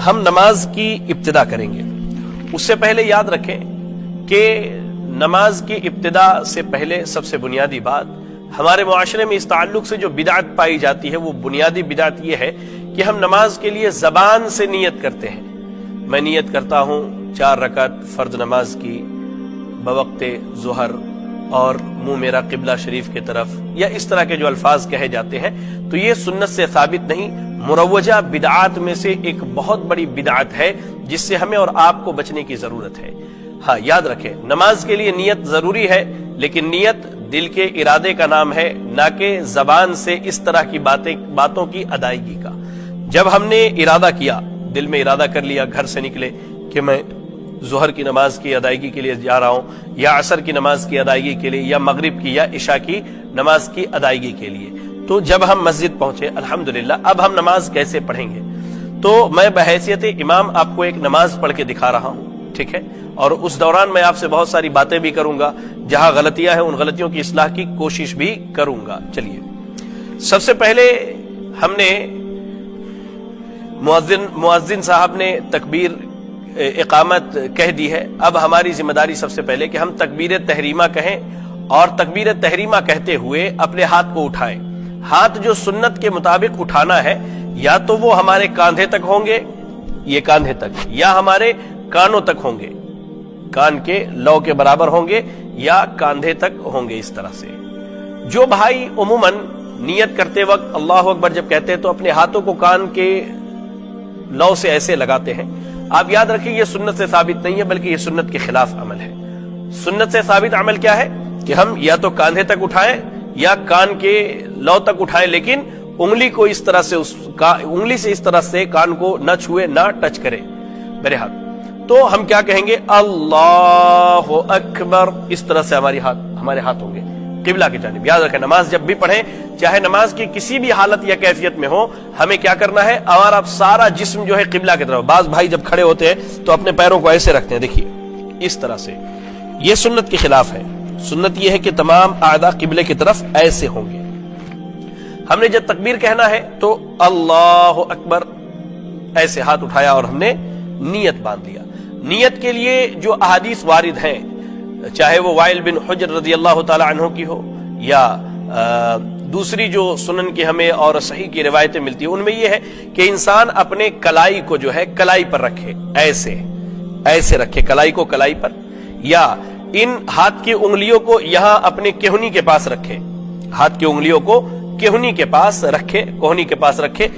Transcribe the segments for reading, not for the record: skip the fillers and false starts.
ہم نماز کی ابتدا کریں گے، اس سے پہلے یاد رکھیں کہ نماز کی ابتدا سے پہلے سب سے بنیادی بات ہمارے معاشرے میں اس تعلق سے جو بدعت پائی جاتی ہے، وہ بنیادی بدعت یہ ہے کہ ہم نماز کے لیے زبان سے نیت کرتے ہیں۔ میں نیت کرتا ہوں 4 رکعت فرض نماز کی بوقت ظہر اور منہ میرا قبلہ شریف کی طرف، یا اس طرح کے جو الفاظ کہے جاتے ہیں، تو یہ سنت سے ثابت نہیں، مروجہ بدعات میں سے ایک بہت بڑی بدعت ہے جس سے ہمیں اور آپ کو بچنے کی ضرورت ہے۔ ہاں یاد رکھیں، نماز کے لیے نیت ضروری ہے، لیکن نیت دل کے ارادے کا نام ہے، نہ کہ زبان سے اس طرح کی باتوں کی ادائیگی کا۔ جب ہم نے ارادہ کیا، دل میں ارادہ کر لیا، گھر سے نکلے کہ میں ظہر کی نماز کی ادائیگی کے لیے جا رہا ہوں، یا عصر کی نماز کی ادائیگی کے لیے، یا مغرب کی یا عشاء کی نماز کی ادائیگی کے لیے، تو جب ہم مسجد پہنچے الحمدللہ اب ہم نماز کیسے پڑھیں گے، تو میں بحیثیت امام آپ کو ایک نماز پڑھ کے دکھا رہا ہوں، ٹھیک ہے، اور اس دوران میں آپ سے بہت ساری باتیں بھی کروں گا، جہاں غلطیاں ہیں ان غلطیوں کی اصلاح کی کوشش بھی کروں گا۔ چلیے، سب سے پہلے ہم نے مؤذن صاحب نے تکبیر اقامت کہہ دی ہے، اب ہماری ذمہ داری سب سے پہلے کہ ہم تکبیر تحریمہ کہیں، اور تکبیر تحریمہ کہتے ہوئے اپنے ہاتھ کو اٹھائیں۔ ہاتھ جو سنت کے مطابق اٹھانا ہے، یا تو وہ ہمارے کاندھے تک ہوں گے، یہ کاندھے تک، یا ہمارے کانوں تک ہوں گے، کان کے لو کے برابر ہوں گے، یا کاندھے تک ہوں گے، اس طرح سے۔ جو بھائی عموماً نیت کرتے وقت اللہ اکبر جب کہتے ہیں تو اپنے ہاتھوں کو کان کے لو سے ایسے لگاتے ہیں، آپ یاد رکھیں یہ سنت سے ثابت نہیں ہے، بلکہ یہ سنت کے خلاف عمل ہے۔ سنت سے ثابت عمل کیا ہے کہ ہم یا تو کاندھے تک اٹھائیں یا کان کے لو تک اٹھائیں، لیکن انگلی کو اس طرح سے انگلی سے اس طرح سے کان کو نہ چھوئے، نہ ٹچ کرے میرے ہاتھ۔ تو ہم کیا کہیں گے؟ اللہ اکبر، اس طرح سے ہمارے ہاتھ ہوں گے قبلہ کی جانب۔ یاد رکھیں نماز جب بھی پڑھیں، چاہے نماز کی کسی بھی حالت یا کیفیت میں ہو، ہمیں کیا کرنا ہے؟ ہمارا سارا جسم جو ہے قبلہ کی طرف۔ بعض بھائی جب کھڑے ہوتے ہیں تو اپنے پیروں کو ایسے رکھتے ہیں، دیکھیے اس طرح سے، یہ سنت کے خلاف ہے۔ سنت یہ ہے کہ تمام اعضاء قبلے کی طرف ایسے ہوں گے۔ ہم نے جب تکبیر کہنا ہے تو اللہ اکبر ایسے ہاتھ اٹھایا اور ہم نے نیت باندھ لیا۔ نیت کے لیے جو احادیث وارد ہیں، چاہے وہ وائل بن حجر رضی اللہ تعالی عنہ کی ہو، یا دوسری جو سنن کی ہمیں اور صحیح کی روایتیں ملتی ہیں، ان میں یہ ہے کہ انسان اپنے کلائی کو جو ہے کلائی پر رکھے، ایسے رکھے کلائی کو کلائی پر، یا ان ہاتھ کی انگلیوں کو یہاں اپنے کہنی کے پاس رکھے، ہاتھ کی انگلیوں کو کہنی کے پاس رکھے، کوہنی کے پاس رکھے۔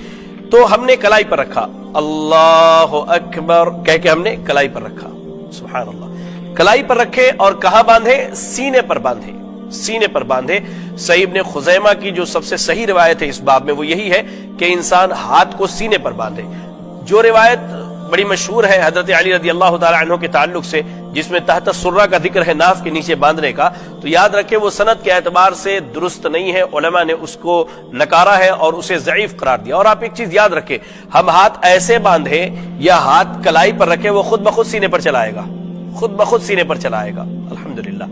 تو ہم نے کلائی پر رکھا، اللہ اکبر کہہ کے ہم نے کلائی پر رکھا، سبحان اللہ، کلائی پر رکھے، اور کہاں باندھے؟ سینے پر باندھے، سینے پر باندھے۔ صحیح ابن خزیمہ کی جو سب سے صحیح روایت ہے اس باب میں وہ یہی ہے کہ انسان ہاتھ کو سینے پر باندھے۔ جو روایت بڑی مشہور ہے حضرت علی رضی اللہ تعالی عنہ کے تعلق سے، جس میں تحت السرہ کا ذکر ہے ناف کے نیچے باندھنے کا، تو یاد رکھیں وہ سند کے اعتبار سے درست نہیں ہے، علماء نے اس کو نکارا ہے اور اسے ضعیف قرار دیا۔ اور آپ ایک چیز یاد رکھیں، ہم ہاتھ ایسے باندھے یا ہاتھ کلائی پر رکھے، وہ خود بخود سینے پر چلائے گا، خود بخود سینے پر چلائے گا۔ الحمدللہ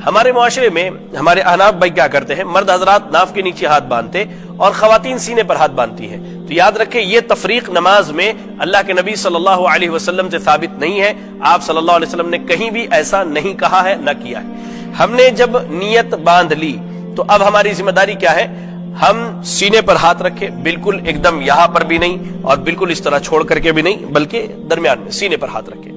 ہمارے معاشرے میں ہمارے احناف بھائی کیا کرتے ہیں، مرد حضرات ناف کے نیچے ہاتھ باندھتے اور خواتین سینے پر ہاتھ باندھتی ہیں۔ تو یاد رکھیں یہ تفریق نماز میں اللہ کے نبی صلی اللہ علیہ وسلم سے ثابت نہیں ہے، آپ صلی اللہ علیہ وسلم نے کہیں بھی ایسا نہیں کہا ہے، نہ کیا ہے۔ ہم نے جب نیت باندھ لی تو اب ہماری ذمہ داری کیا ہے؟ ہم سینے پر ہاتھ رکھے، بالکل ایک دم یہاں پر بھی نہیں اور بالکل اس طرح چھوڑ کر کے بھی نہیں، بلکہ درمیان میں سینے پر ہاتھ رکھے۔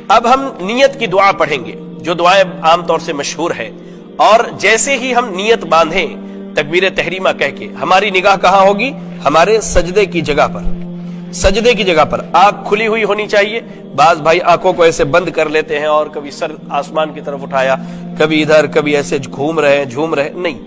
اب ہم نیت کی دعا پڑھیں گے، جو دعائیں عام طور سے مشہور ہے، اور جیسے ہی ہم نیت باندھیں تکبیر تحریمہ کہہ کے، ہماری نگاہ کہاں ہوگی؟ ہمارے سجدے کی جگہ پر، سجدے کی جگہ پر۔ آنکھ کھلی ہوئی ہونی چاہیے۔ بعض بھائی آنکھوں کو ایسے بند کر لیتے ہیں اور کبھی سر آسمان کی طرف اٹھایا، کبھی ادھر، کبھی ایسے جھوم رہے نہیں۔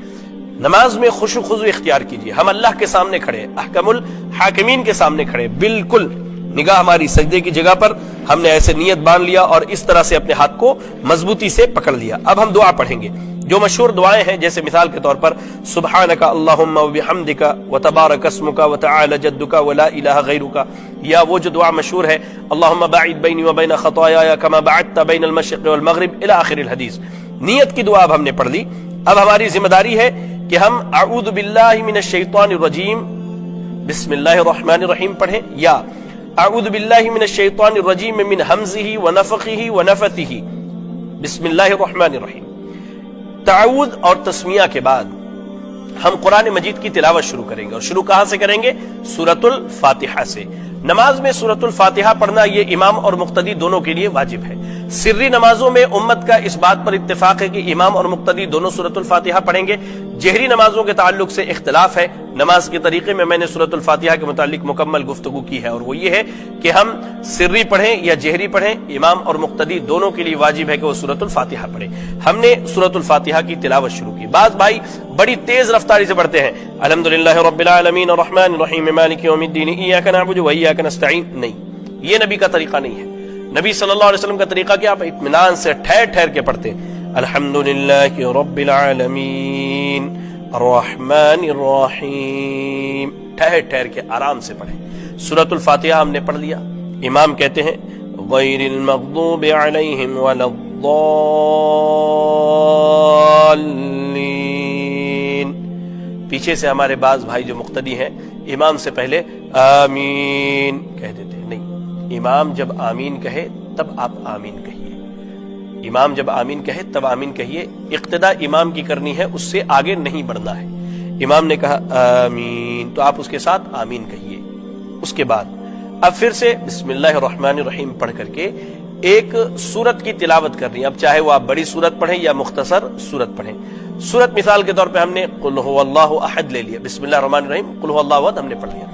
نماز میں خشوع خضوع اختیار کیجیے۔ ہم اللہ کے سامنے کھڑے، احکم الحاکمین کے سامنے کھڑے، بالکل نگاہ ہماری سجدے کی جگہ پر، ہم نے ایسے نیت باندھ لیا اور اس طرح سے اپنے ہاتھ کو مضبوطی سے پکڑ لیا۔ اب ہم دعا پڑھیں گے۔ جو مشہور دعائیں ہیں، جیسے مثال کے طور پر سبحانک اللہم وبحمدک وتبارک اسمک وتعالی جدک ولا الہ غیرک، یا وہ جو دعا مشہور ہے اللہم باعد بینی وبین خطایایا کما بعدت بین المشرق والمغرب الی آخر الحدیث۔ نیت کی دعا اب ہم نے پڑھ لی۔ اب ہماری ذمہ داری ہے کہ ہم اعوذ باللہ من الشیطان الرجیم بسم اللہ الرحمن الرحیم پڑھیں، یا اعوذ باللہ من الشیطان الرجیم من ہمزہ ونفخہ ونفثہ بسم اللہ الرحمن الرحیم. تعوذ اور تسمیہ کے بعد ہم قرآن مجید کی تلاوت شروع کریں گے، اور شروع کہاں سے کریں گے؟ سورۃ الفاتحہ سے. نماز میں سورۃ الفاتحہ پڑھنا یہ امام اور مقتدی دونوں کے لیے واجب ہے. سری نمازوں میں امت کا اس بات پر اتفاق ہے کہ امام اور مقتدی دونوں سورۃ الفاتحہ پڑھیں گے. جہری نمازوں کے تعلق سے اختلاف ہے. نماز کے طریقے میں نے سورۃ الفاتحہ کے متعلق مکمل گفتگو کی ہے، اور وہ یہ ہے کہ ہم سری پڑھیں یا جہری پڑھیں، امام اور مقتدی دونوں کے لیے واجب ہے کہ وہ سورۃ الفاتحہ پڑھیں. ہم نے سورۃ الفاتحہ کی تلاوت شروع کی. بعض بھائی بڑی تیز رفتاری سے پڑھتے ہیں، الحمدللہ رب العالمین الرحمن الرحیم مالک یوم الدین ایاک نعبد و ایاک نستعین. نہیں، یہ نبی کا طریقہ نہیں ہے. نبی صلی اللہ علیہ وسلم کا طریقہ کیا؟ آپ اطمینان سے ٹھہر ٹھہر کے پڑھتے ہیں، الحمدللہ رب العالمین الرحمن الرحیم، ٹھہر ٹھہر کے آرام سے پڑھیں. سورۃ الفاتحہ ہم نے پڑھ لیا. امام کہتے ہیں غیر المغضوب علیہم ولا الضالین. پیچھے سے ہمارے بعض بھائی جو مقتدی ہیں امام سے پہلے آمین کہہ دیتے ہیں. نہیں، امام جب آمین کہے تب آپ آمین کہیے. امام جب آمین کہے تب آمین کہیے. اقتدا امام کی کرنی ہے، اس سے آگے نہیں بڑھنا ہے. امام نے کہا آمین تو آپ اس کے ساتھ آمین کہیے. اس کے بعد اب پھر سے بسم اللہ الرحمن الرحیم پڑھ کر کے ایک سورت کی تلاوت کرنی ہے. اب چاہے وہ آپ بڑی سورت پڑھیں یا مختصر سورت پڑھیں. سورت مثال کے طور پہ ہم نے قل هو اللہ احد لے لیا، بسم اللہ الرحمن الرحیم قل هو اللہ احد ہم نے پڑھ لیا.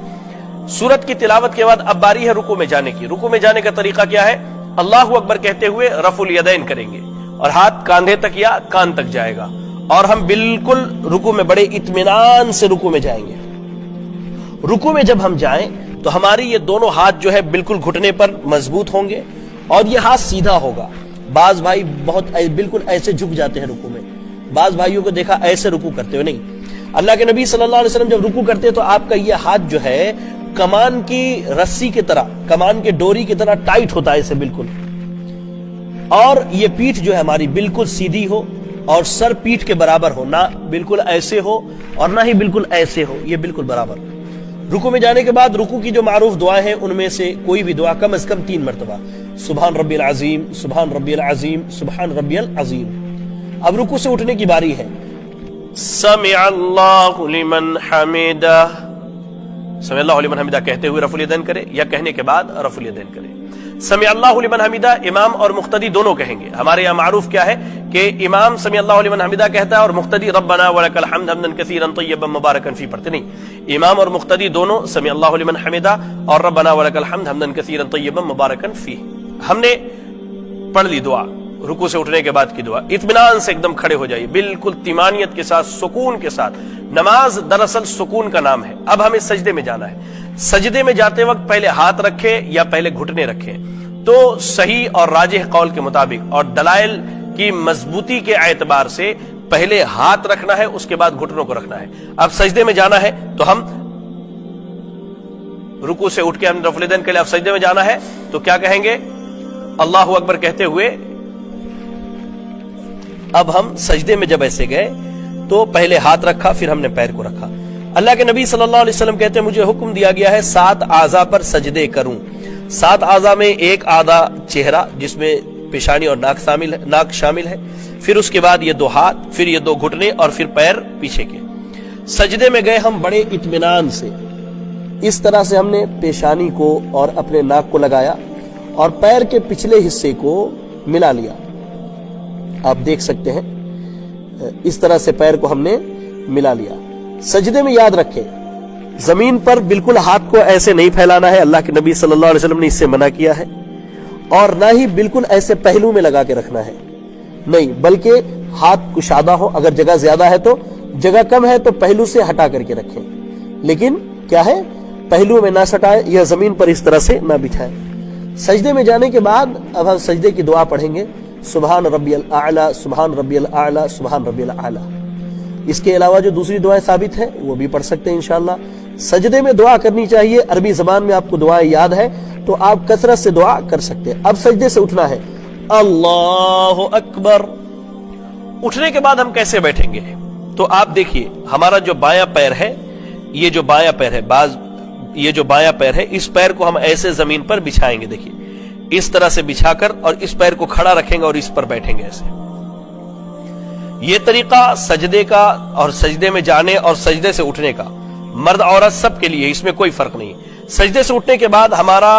سورت کی تلاوت کے بعد اب باری ہے رکوع میں جانے کی. رکوع میں جانے کا طریقہ کیا ہے؟ اللہ اکبر کہتے ہوئے رفع الیدین کریں گے، اور ہاتھ کاندھے تک یا کان تک جائے گا، اور ہم بالکل رکوع میں بڑے اطمینان سے رکوع میں جائیں گے. رکوع میں جب ہم جائیں تو ہماری یہ دونوں ہاتھ جو ہے بالکل گھٹنے پر مضبوط ہوں گے، اور یہ ہاتھ سیدھا ہوگا. بعض بھائی بہت بالکل ایسے جھک جاتے ہیں رکوع میں. بعض بھائیوں کو دیکھا ایسے رکوع کرتے ہوئے. نہیں، اللہ کے نبی صلی اللہ علیہ وسلم جب رکوع کرتے تو آپ کا یہ ہاتھ جو ہے کمان کی رسی کی طرح، کمان کے ڈوری کی طرح ٹائٹ ہوتا ہے اسے بالکل. اور یہ پیٹھ جو ہے ہماری بالکل سیدھی ہو، اور سر پیٹھ کے برابر ہو، نہ بالکل ایسے ہو اور نہ ہی بالکل ایسے ہو، یہ بالکل برابر. رکوع میں جانے کے بعد رکوع کی جو معروف دعائیں ہیں ان میں سے کوئی بھی دعا کم از کم 3 مرتبہ سبحان ربی العظیم، سبحان ربی العظیم، سبحان ربی العظیم. اب رکوع سے اٹھنے کی باری ہے. سمع اللہ لمن حمدہ، سمع اللہ لمن حمدہ کہتے ہوئے رفع الیدین کرے یا کہنے کے بعد رفع الیدین کرے. سمع اللہ لمن حمدہ امام اور مقتدی دونوں کہیں گے. ہمارے یہاں معروف کیا ہے کہ امام سمع اللہ لمن حمدہ کہتا ہے اور مقتدی ربنا ولک الحمد حمدا کثیرا طیبا مبارکا فی پڑھتے. نہیں، امام اور مقتدی دونوں سمع اللہ لمن حمدہ اور ربنا ولک الحمد حمدا کثیرا طیبا مبارکا فی. ہم نے پڑھ لی دعا. رکوع سے اٹھنے کے بعد کی دعا، اطمینان سے ایک دم کھڑے ہو جائیے، بالکل طمانیت کے ساتھ، سکون کے ساتھ. نماز دراصل سکون کا نام ہے. اب ہمیں سجدے میں جانا ہے. سجدے میں جاتے وقت پہلے ہاتھ رکھے یا پہلے گھٹنے رکھے؟ تو صحیح اور راجح قول کے مطابق اور دلائل کی مضبوطی کے اعتبار سے پہلے ہاتھ رکھنا ہے، اس کے بعد گھٹنوں کو رکھنا ہے. اب سجدے میں جانا ہے تو ہم رکوع سے اٹھ کے ہم رفع الیدین کے لیے اب سجدے میں جانا ہے تو کیا کہیں گے؟ اللہ اکبر کہتے ہوئے اب ہم سجدے میں جب ایسے گئے تو پہلے ہاتھ رکھا، پھر ہم نے پیر کو رکھا. اللہ کے نبی صلی اللہ علیہ وسلم کہتے ہیں مجھے حکم دیا گیا ہے 7 اعضاء پر سجدے کروں. 7 اعضاء میں ایک اعضاء چہرہ جس میں پیشانی اور ناک شامل ہے، پھر اس کے بعد یہ 2 ہاتھ، پھر یہ 2 گھٹنے اور پھر پیر پیچھے کے. سجدے میں گئے ہم بڑے اطمینان سے. اس طرح سے ہم نے پیشانی کو اور اپنے ناک کو لگایا اور پیر کے پچھلے حصے کو ملا لیا. آپ دیکھ سکتے ہیں اس طرح سے پیر کو ہم نے ملا لیا. سجدے میں یاد رکھیں زمین پر بالکل ہاتھ کو ایسے نہیں پھیلانا ہے، اللہ کے نبی صلی اللہ علیہ وسلم نے اس سے منع کیا ہے. اور نہ ہی بالکل ایسے پہلو میں لگا کے رکھنا ہے، نہیں، بلکہ ہاتھ کشادہ ہو. اگر جگہ زیادہ ہے تو، جگہ کم ہے تو پہلو سے ہٹا کر کے رکھیں، لیکن کیا ہے پہلو میں نہ سٹائے یا زمین پر اس طرح سے نہ بچھائے. سجدے میں جانے کے بعد اب ہم سجدے کی دعا پڑھیں گے، سبحان ربی الاعلی، سبحان ربی الاعلی، سبحان ربی الاعلی. اس کے علاوہ جو دوسری دعائیں ثابت ہیں وہ بھی پڑھ سکتے ہیں انشاءاللہ. سجدے میں دعا کرنی چاہیے. عربی زبان میں آپ کو دعائیں یاد ہے تو آپ کثرت سے دعا کر سکتے ہیں. اب سجدے سے اٹھنا ہے، اللہ اکبر. اٹھنے کے بعد ہم کیسے بیٹھیں گے؟ تو آپ دیکھیے ہمارا جو بایاں پیر ہے، یہ جو بایاں پیر ہے، بعض یہ جو بایاں پیر ہے اس پیر کو ہم ایسے زمین پر بچھائیں گے، دیکھیے اس طرح سے بچھا کر، اور اس پیر کو کھڑا رکھیں گے اور اس پر بیٹھیں گے ایسے۔ یہ طریقہ سجدے کا اور سجدے میں جانے اور سجدے سے اٹھنے کا مرد عورت سب کے لیے، اس میں کوئی فرق نہیں۔ سجدے سے اٹھنے کے بعد ہمارا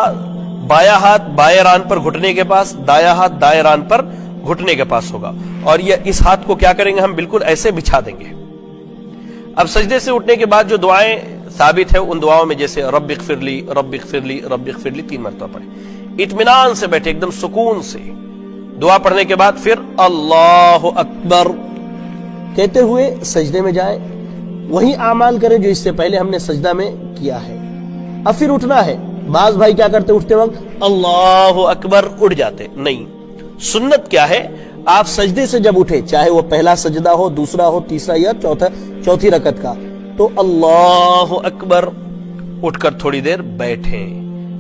بایاں ہاتھ بائیں ران پر گھٹنے کے پاس، دایاں ہاتھ دائیں ران پر گھٹنے کے پاس ہوگا، اور یہ اس ہاتھ کو کیا کریں گے ہم بالکل ایسے بچھا دیں گے۔ اب سجدے سے اٹھنے کے بعد جو دعائیں ثابت ہے ان دعاؤں میں جیسے رب اغفر لی، رب اغفر لی، رب اغفر لی 3 مرتبہ پڑھیں، اطمینان سے بیٹھے ایک دم سکون سے۔ دعا پڑھنے کے بعد پھر اللہ اکبر کہتے ہوئے سجدے میں جائیں، وہی اعمال کریں جو اس سے پہلے ہم نے سجدہ میں کیا ہے۔ اب پھر اٹھنا ہے۔ بعض بھائی کیا کرتے اٹھتے وقت اللہ اکبر اٹھ جاتے، نہیں، سنت کیا ہے، آپ سجدے سے جب اٹھے، چاہے وہ پہلا سجدہ ہو، دوسرا ہو، تیسرا یا چوتھی رکعت کا، تو اللہ اکبر اٹھ کر تھوڑی دیر بیٹھیں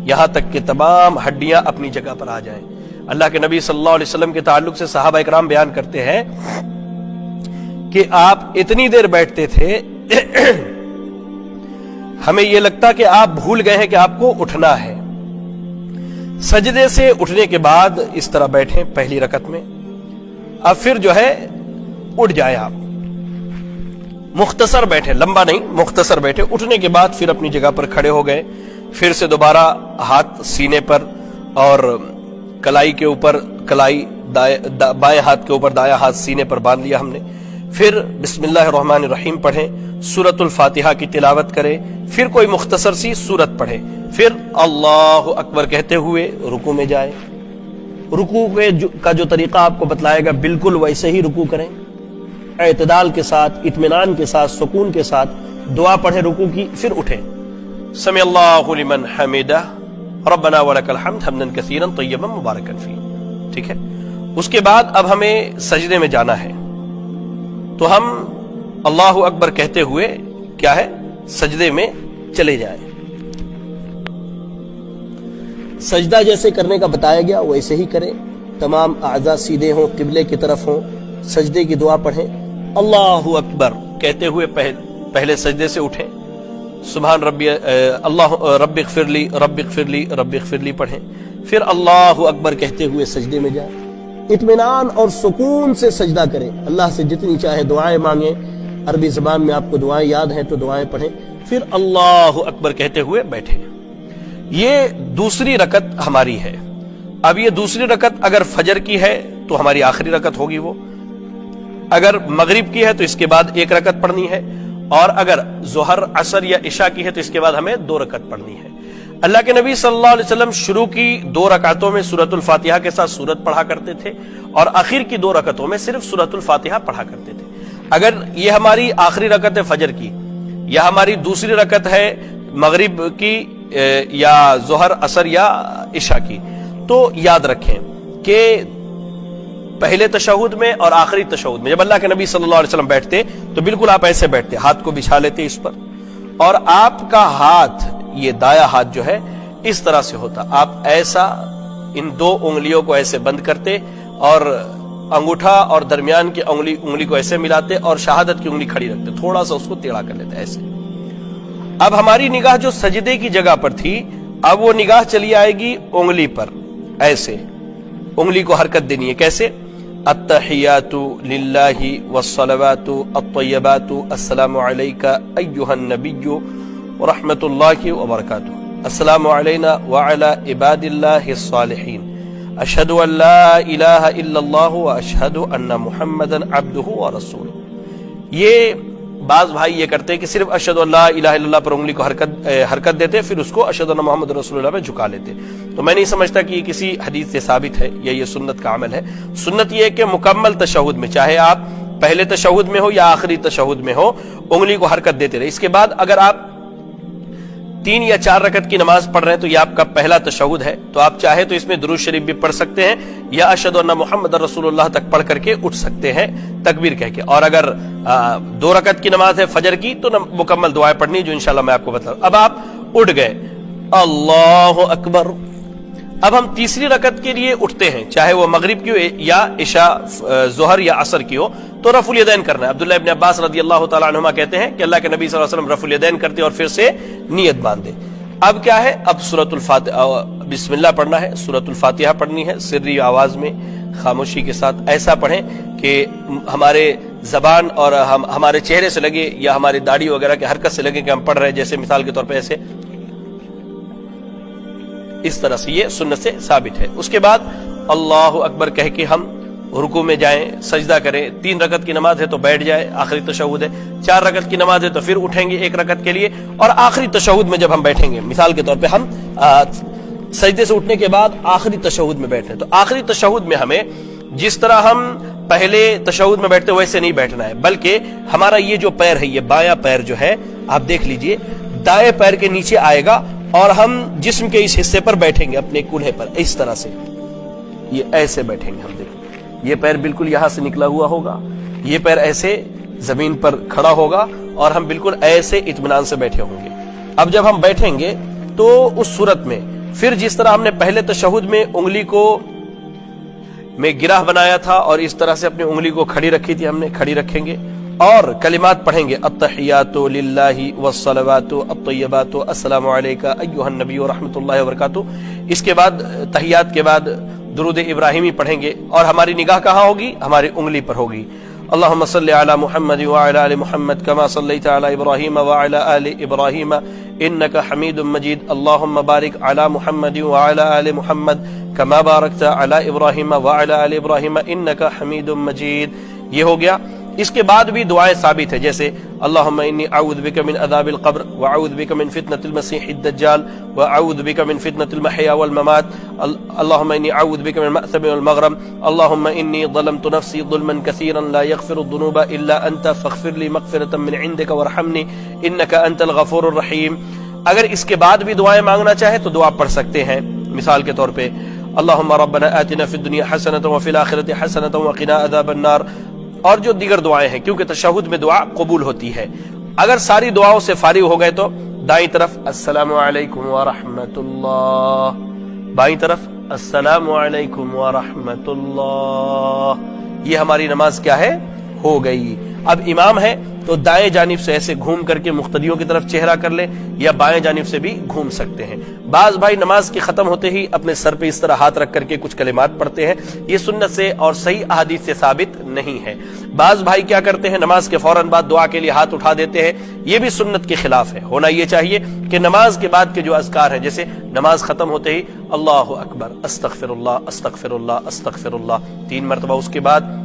یہاں تک کہ تمام ہڈیاں اپنی جگہ پر آ جائیں۔ اللہ کے نبی صلی اللہ علیہ وسلم کے تعلق سے صحابہ اکرام بیان کرتے ہیں کہ آپ اتنی دیر بیٹھتے تھے ہمیں یہ لگتا کہ آپ بھول گئے ہیں کہ آپ کو اٹھنا ہے۔ سجدے سے اٹھنے کے بعد اس طرح بیٹھیں پہلی رکعت میں، اب پھر جو ہے اٹھ جائیں، آپ مختصر بیٹھے، لمبا نہیں، مختصر بیٹھے۔ اٹھنے کے بعد پھر اپنی جگہ پر کھڑے ہو گئے، پھر سے دوبارہ ہاتھ سینے پر اور کلائی کے اوپر، کلائی بائیں ہاتھ کے اوپر، دایاں ہاتھ سینے پر باندھ لیا ہم نے۔ پھر بسم اللہ الرحمن الرحیم پڑھیں، سورۃ الفاتحہ کی تلاوت کریں، پھر کوئی مختصر سی سورت پڑھیں، پھر اللہ اکبر کہتے ہوئے رکوع میں جائیں۔ رکوع کا جو طریقہ آپ کو بتلائے گا بالکل ویسے ہی رکوع کریں، اعتدال کے ساتھ، اطمینان کے ساتھ، سکون کے ساتھ دعا پڑھیں رکوع کی، پھر اٹھیں۔ سمع اللہ لمن حمدہ ربنا ولک الحمد حمدا کثیرا طیبا مبارکا فیہ، ٹھیک ہے۔ اس کے بعد اب ہمیں سجدے میں جانا ہے، تو ہم اللہ اکبر کہتے ہوئے کیا ہے سجدے میں چلے جائیں۔ سجدہ جیسے کرنے کا بتایا گیا ویسے ہی کریں، تمام اعضاء سیدھے ہوں، قبلے کی طرف ہوں، سجدے کی دعا پڑھیں، اللہ اکبر کہتے ہوئے پہلے سجدے سے اٹھیں، سبحان ربی اللہ رب اغفر لی، رب اغفر لی، رب اغفر لی پڑھیں، پھر اللہ اکبر کہتے ہوئے سجدے میں جائیں، اطمینان اور سکون سے سجدہ کریں، اللہ سے جتنی چاہے دعائیں مانگیں، عربی زبان میں آپ کو دعائیں یاد ہیں تو دعائیں پڑھیں، پھر اللہ اکبر کہتے ہوئے بیٹھیں۔ یہ دوسری رکعت ہماری ہے۔ اب یہ دوسری رکعت اگر فجر کی ہے تو ہماری آخری رکعت ہوگی وہ، اگر مغرب کی ہے تو اس کے بعد 1 رکعت پڑھنی ہے، اور اگر ظہر عصر یا عشاء کی ہے تو اس کے بعد ہمیں 2 رکعت پڑھنی ہے۔ اللہ کے نبی صلی اللہ علیہ وسلم شروع کی 2 رکعتوں میں سورۃ الفاتحہ کے ساتھ سورت پڑھا کرتے تھے، اور آخر کی 2 رکعتوں میں صرف سورۃ الفاتحہ پڑھا کرتے تھے۔ اگر یہ ہماری آخری رکعت ہے فجر کی، یا ہماری دوسری رکعت ہے مغرب کی، یا ظہر عصر یا عشاء کی، تو یاد رکھیں کہ پہلے تشہد میں اور آخری تشہد میں جب اللہ کے نبی صلی اللہ علیہ وسلم بیٹھتے تو بالکل آپ ایسے بیٹھتے، ہاتھ کو بچھا لیتے اس پر، اور آپ کا ہاتھ، یہ دایاں ہاتھ جو ہے اس طرح سے ہوتا، آپ ایسا ان 2 انگلیوں کو ایسے بند کرتے، اور انگوٹھا اور درمیان کی انگلی کو ایسے ملاتے، اور شہادت کی انگلی کھڑی رکھتے، تھوڑا سا اس کو ٹیڑھا کر لیتے ایسے۔ اب ہماری نگاہ جو سجدے کی جگہ پر تھی، اب وہ نگاہ چلی آئے گی انگلی پر، ایسے انگلی کو حرکت دینی ہے، کیسے؟ التحیات للہ والصلوات الطیبات السلام علیک ایہا النبی ورحمۃ اللہ وبرکاتہ، السلام علینا وعلی عباد اللہ الصالحین، اشہد ان لا الہ الا اللہ واشہد ان محمدا عبدہ ورسولہ۔ یہ بعض بھائی یہ کرتے کہ صرف اشہد ان لا الہ الا اللہ پر انگلی کو حرکت دیتے، پھر اس کو اشہد ان محمد رسول اللہ پہ جھکا لیتے، تو میں نہیں سمجھتا کہ یہ کسی حدیث سے ثابت ہے یا یہ سنت کا عمل ہے۔ سنت یہ ہے کہ مکمل تشہد میں، چاہے آپ پہلے تشہد میں ہو یا آخری تشہد میں ہو، انگلی کو حرکت دیتے رہے۔ اس کے بعد اگر آپ 3 یا 4 رکعت کی نماز پڑھ رہے ہیں تو یہ آپ کا پہلا تشہد ہے، تو آپ چاہے تو اس میں درود شریف بھی پڑھ سکتے ہیں، یا اشہد ان محمد رسول اللہ تک پڑھ کر کے اٹھ سکتے ہیں تکبیر کہہ کے، اور اگر 2 رکعت کی نماز ہے فجر کی تو مکمل دعائیں پڑھنی جو انشاءاللہ میں آپ کو بتاؤں۔ اب آپ اٹھ گئے، اللہ اکبر۔ اب ہم تیسری رکعت کے لیے اٹھتے ہیں، چاہے وہ مغرب کی ہو یا عشاء ظہر یا عصر کی ہو، تو رفع الیدین کرنا ہے۔ عبداللہ ابن عباس رضی اللہ تعالیٰ عنہما کہتے ہیں کہ اللہ کے نبی صلی اللہ علیہ وسلم رفع الیدین کرتے اور پھر سے نیت باندھے۔ اب کیا ہے؟ اب سورۃ الفاتحہ بسم اللہ پڑھنا ہے، سورۃ الفاتحہ پڑھنی ہے سری آواز میں خاموشی کے ساتھ. ایسا پڑھیں کہ ہمارے زبان اور ہمارے چہرے سے لگے یا ہماری داڑھی وغیرہ کے حرکت سے لگے کہ ہم پڑھ رہے ہیں، جیسے مثال کے طور پہ ایسے اس طرح سے. یہ سنت سے ثابت ہے. اس کے بعد اللہ اکبر کہہ کے ہم رکوع میں جائیں، سجدہ کریں. 3 رکعت کی نماز ہے تو بیٹھ جائے، آخری تشہد ہے. 4 رکعت کی نماز ہے تو پھر اٹھیں گے 1 رکعت کے لیے، اور آخری تشہد میں جب ہم بیٹھیں گے، مثال کے طور پہ ہم سجدے سے اٹھنے کے بعد آخری تشہد میں بیٹھیں، تو آخری تشہد میں ہمیں جس طرح ہم پہلے تشہد میں بیٹھتے ویسے نہیں بیٹھنا ہے، بلکہ ہمارا یہ جو پیر ہے، یہ بایاں پیر جو ہے آپ دیکھ لیجئے دائیں پیر کے نیچے آئے گا، اور ہم جسم کے اس حصے پر بیٹھیں گے اپنے کولہے پر اس طرح سے. یہ ایسے بیٹھیں گے ہم. دیکھیں یہ پیر بالکل یہاں سے نکلا ہوا ہوگا، یہ پیر ایسے زمین پر کھڑا ہوگا، اور ہم بالکل ایسے اطمینان سے بیٹھے ہوں گے. اب جب ہم بیٹھیں گے تو اس صورت میں پھر جس طرح ہم نے پہلے تشہد میں انگلی کو میں گرہ بنایا تھا اور اس طرح سے اپنی انگلی کو کھڑی رکھی تھی، ہم نے کھڑی رکھیں گے اور کلمات پڑھیں گے. التحیات للہ والصلوات الطیبات السلام علیک ایھا النبی ورحمۃ اللہ وبرکاتہ. اس کے بعد تحیات کے بعد درود ابراہیمی پڑھیں گے، اور ہماری نگاہ کہاں ہوگی؟ ہماری انگلی پر ہوگی. اللهم صل على محمد وعلى آل محمد كما صليت على إبراهيم وعلى آل إبراهيم إنك حميد مجيد. اللهم بارك على محمد وعلى آل محمد كما باركت على إبراهيم وعلى آل إبراهيم إنك حميد مجيد. یہ ہو گیا. اس کے بعد بھی دعائیں ثابت ہے، جیسے اللهم إني أعوذ بك من عذاب القبر وأعوذ بك من فتنة المسيح الدجال وأعوذ بك من فتنة المحيا والممات. اللهم إني أعوذ بك من المأثم والمغرم. اللهم إني ظلمت نفسي ظلما كثيرا لا يغفر الذنوب إلا أنت فاغفر لي مغفرة من عندك وارحمني إنك أنت الغفور الرحيم. اگر اس کے بعد بھی دعائیں مانگنا چاہے تو دعا پڑھ سکتے ہیں، مثال کے طور پہ اللهم ربنا آتنا في الدنيا حسنة وفي الآخرة حسنة وقنا عذاب النار، اور جو دیگر دعائیں ہیں، کیونکہ تشہد میں دعا قبول ہوتی ہے. اگر ساری دعاؤں سے فارغ ہو گئے تو دائیں طرف السلام علیکم ورحمۃ اللہ، بائیں طرف السلام علیکم ورحمۃ اللہ. یہ ہماری نماز کیا ہے؟ ہو گئی. اب امام ہے تو دائیں جانب سے ایسے گھوم کر کے مقتدیوں کی طرف چہرہ کر لیں، یا بائیں جانب سے بھی گھوم سکتے ہیں. بعض بھائی نماز کے ختم ہوتے ہی اپنے سر پہ اس طرح ہاتھ رکھ کر کے کچھ کلمات پڑھتے ہیں، یہ سنت سے اور صحیح احادیث سے ثابت نہیں ہے. بعض بھائی کیا کرتے ہیں، نماز کے فوراً بعد دعا کے لیے ہاتھ اٹھا دیتے ہیں، یہ بھی سنت کے خلاف ہے. ہونا یہ چاہیے کہ نماز کے بعد کے جو اذکار ہیں، جیسے نماز ختم ہوتے ہی اللہ اکبر استغفر اللہ استغفر اللہ استغفر اللہ 3 مرتبہ، اس کے بعد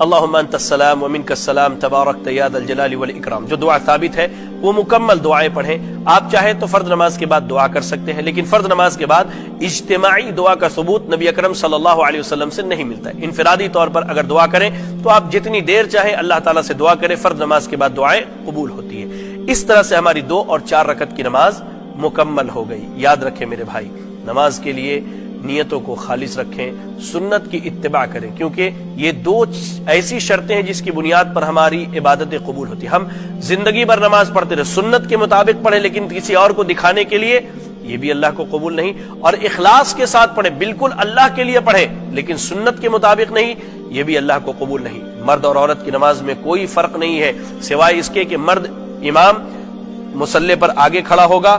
اللہم انت السلام ومنک السلام تبارکت یا ذا الجلال والاکرام. جو دعا ثابت ہے وہ مکمل دعائیں پڑھیں. آپ چاہیں تو فرض نماز کے بعد دعا کر سکتے ہیں، لیکن فرض نماز کے بعد اجتماعی دعا کا ثبوت نبی اکرم صلی اللہ علیہ وسلم سے نہیں ملتا ہے. انفرادی طور پر اگر دعا کریں تو آپ جتنی دیر چاہیں اللہ تعالیٰ سے دعا کریں، فرض نماز کے بعد دعائیں قبول ہوتی ہیں. اس طرح سے ہماری 2 اور 4 رکعت کی نماز مکمل ہو گئی. یاد رکھیں میرے بھائی، نماز کے لیے نیتوں کو خالص رکھیں، سنت کی اتباع کریں، کیونکہ یہ 2 ایسی شرطیں ہیں جس کی بنیاد پر ہماری عبادتیں قبول ہوتی ہیں. ہم زندگی بھر نماز پڑھتے رہے، سنت کے مطابق پڑھیں لیکن کسی اور کو دکھانے کے لیے، یہ بھی اللہ کو قبول نہیں. اور اخلاص کے ساتھ پڑھیں، بالکل اللہ کے لیے پڑھیں لیکن سنت کے مطابق نہیں، یہ بھی اللہ کو قبول نہیں. مرد اور عورت کی نماز میں کوئی فرق نہیں ہے، سوائے اس کے کہ مرد امام مصلی پر آگے کھڑا ہوگا،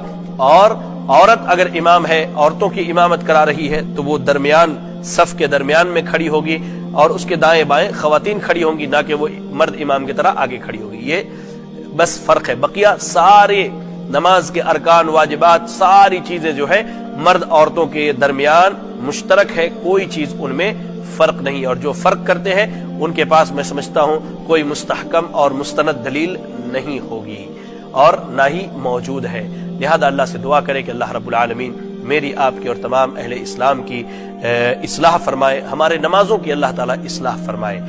اور عورت اگر امام ہے، عورتوں کی امامت کرا رہی ہے تو وہ درمیان صف کے درمیان میں کھڑی ہوگی، اور اس کے دائیں بائیں خواتین کھڑی ہوں گی، نہ کہ وہ مرد امام کی طرح آگے کھڑی ہوگی. یہ بس فرق ہے. بقیہ سارے نماز کے ارکان واجبات ساری چیزیں جو ہے مرد عورتوں کے درمیان مشترک ہے، کوئی چیز ان میں فرق نہیں. اور جو فرق کرتے ہیں ان کے پاس میں سمجھتا ہوں کوئی مستحکم اور مستند دلیل نہیں ہوگی اور نہ ہی موجود ہے. لہذا اللہ سے دعا کرے کہ اللہ رب العالمین میری، آپ کی اور تمام اہل اسلام کی اصلاح فرمائے، ہمارے نمازوں کی اللہ تعالیٰ اصلاح فرمائے.